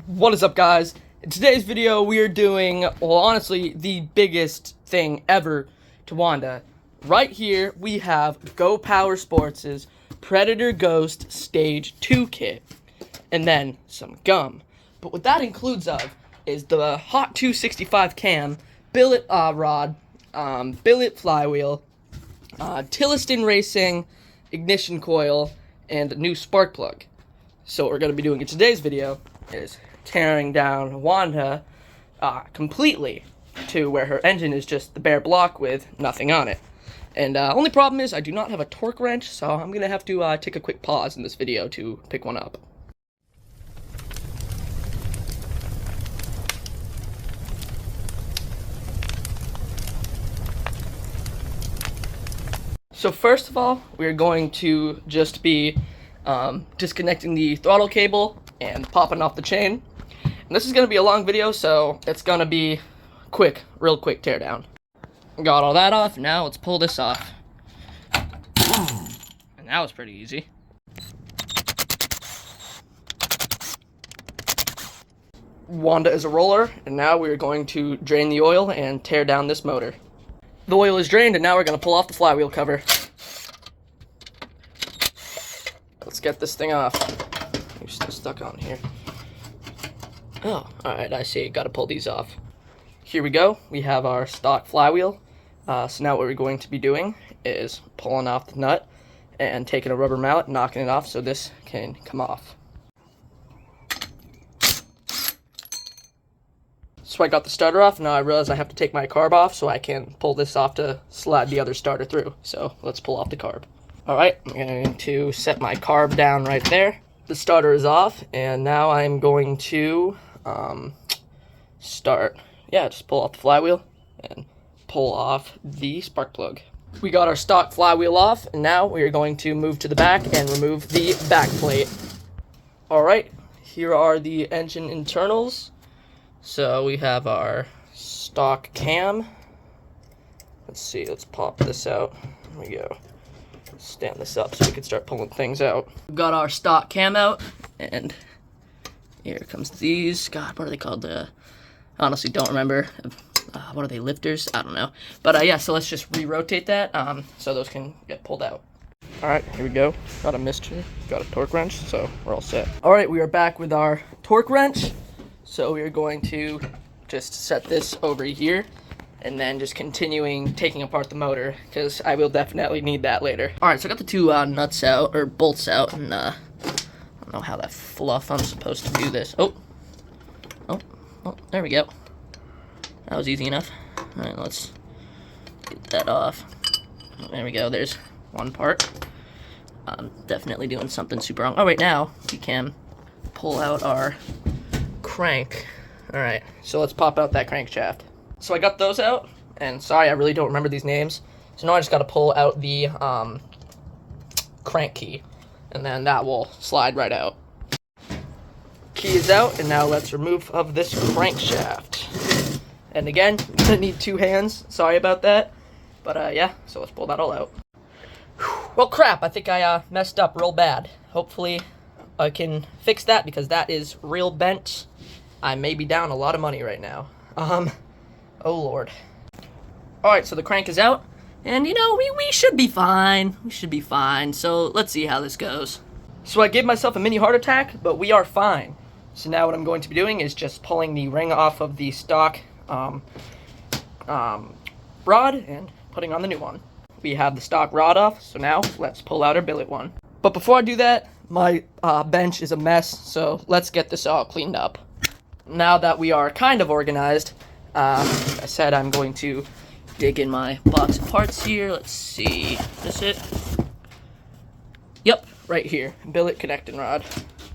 What is up, guys? In today's video, we are doing, well, honestly, the biggest thing ever to Wanda. Right here, we have Go Power Sports' Predator Ghost Stage 2 kit, and then some gum. But what that includes of is the Hot 265 cam, billet rod, billet flywheel, Tilliston Racing ignition coil, and a new spark plug. So what we're going to be doing in today's video is tearing down Wanda completely to where her engine is just the bare block with nothing on it. And only problem is I do not have a torque wrench, so I'm going to have to take a quick pause in this video to pick one up. So first of all, we're going to just be disconnecting the throttle cable and popping off the chain. And this is going to be a long video, so it's going to be quick, real quick teardown. Got all that off, now let's pull this off. And that was pretty easy. Wanda is a roller, and now we're going to drain the oil and tear down this motor. The oil is drained, and now we're going to pull off the flywheel cover. Let's get this thing off. You're still stuck on here. Oh, alright, I see. Got to pull these off. Here we go. We have our stock flywheel. So now what we're going to be doing is pulling off the nut and taking a rubber mallet, knocking it off so this can come off. So I got the starter off, now I realize I have to take my carb off so I can pull this off to slide the other starter through. So let's pull off the carb. Alright, I'm going to set my carb down right there. The starter is off, and now I'm going to just pull off the flywheel and pull off the spark plug. We got our stock flywheel off, and now we are going to move to the back and remove the back plate. Alright, here are the engine internals. So we have our stock cam. Let's see, let's pop this out. There we go. Stand this up so we can start pulling things out. We've got our stock cam out, and here comes these. God, what are they called? Honestly, don't remember. What are they, lifters? I don't know. But yeah, so let's just re-rotate that so those can get pulled out. Alright, here we go. Got a mixture, got a torque wrench, so we're all set. Alright, we are back with our torque wrench. So we are going to just set this over here and then just continuing taking apart the motor because I will definitely need that later. Alright, so I got the two nuts out, or bolts out, and I don't know how that fluff I'm supposed to do this. Oh, there we go. That was easy enough. Alright, let's get that off. There we go, there's one part. I'm definitely doing something super wrong. Oh wait, now we can pull out our crank. Alright, so let's pop out that crankshaft. So I got those out, and sorry, I really don't remember these names. So now I just got to pull out the crank key, and then that will slide right out. Key is out, and now let's remove of this crankshaft. And again, you're gonna need two hands. Sorry about that, but yeah. So let's pull that all out. Well, crap! I think I messed up real bad. Hopefully, I can fix that because that is real bent. I may be down a lot of money right now. Oh lord. Alright, so the crank is out, and you know, we should be fine. We should be fine, so let's see how this goes. So I gave myself a mini heart attack, but we are fine. So now what I'm going to be doing is just pulling the ring off of the stock rod and putting on the new one. We have the stock rod off, so now let's pull out our billet one. But before I do that, my bench is a mess, so let's get this all cleaned up. Now that we are kind of organized, I said I'm going to dig in my box of parts here. Let's see, is this it? Yep, right here, billet connecting rod.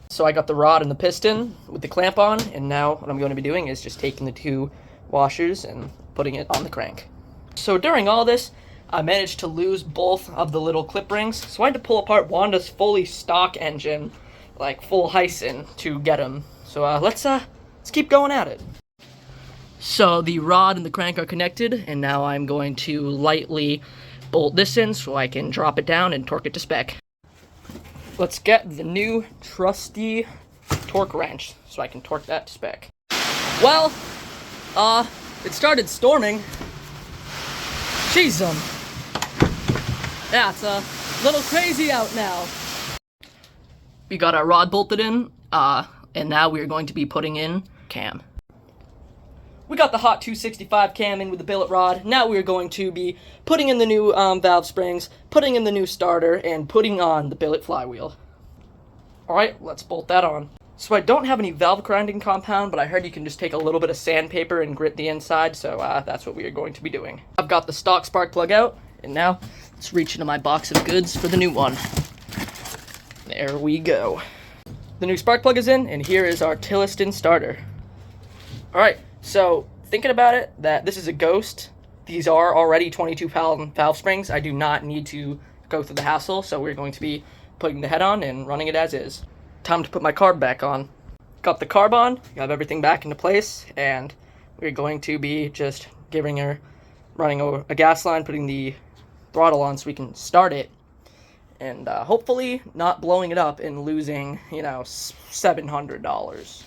So I got the rod and the piston with the clamp on, and now what I'm going to be doing is just taking the two washers and putting it on the crank. So during all this, I managed to lose both of the little clip rings, so I had to pull apart Wanda's fully stock engine, like full Hyson, to get them. So let's keep going at it. So the rod and the crank are connected, and now I'm going to lightly bolt this in so I can drop it down and torque it to spec. Let's get the new trusty torque wrench. So so I can torque that to spec. Well, it started storming. Jeez, yeah, it's a little crazy out now. We got our rod bolted in, and now we're going to be putting in cam. We got the hot 265 cam in with the billet rod. Now we're going to be putting in the new valve springs, putting in the new starter, and putting on the billet flywheel. Alright, let's bolt that on. So I don't have any valve grinding compound, but I heard you can just take a little bit of sandpaper and grit the inside, so that's what we are going to be doing. I've got the stock spark plug out, and now let's reach into my box of goods for the new one. There we go. The new spark plug is in, and here is our Tilliston starter. Alright, so thinking about it, that this is a Ghost. These are already 22-pound valve springs. I do not need to go through the hassle, so we're going to be putting the head on and running it as is. Time to put my carb back on. Got the carb on, got everything back into place, and we're going to be just running a gas line, putting the throttle on so we can start it, and hopefully not blowing it up and losing, $700.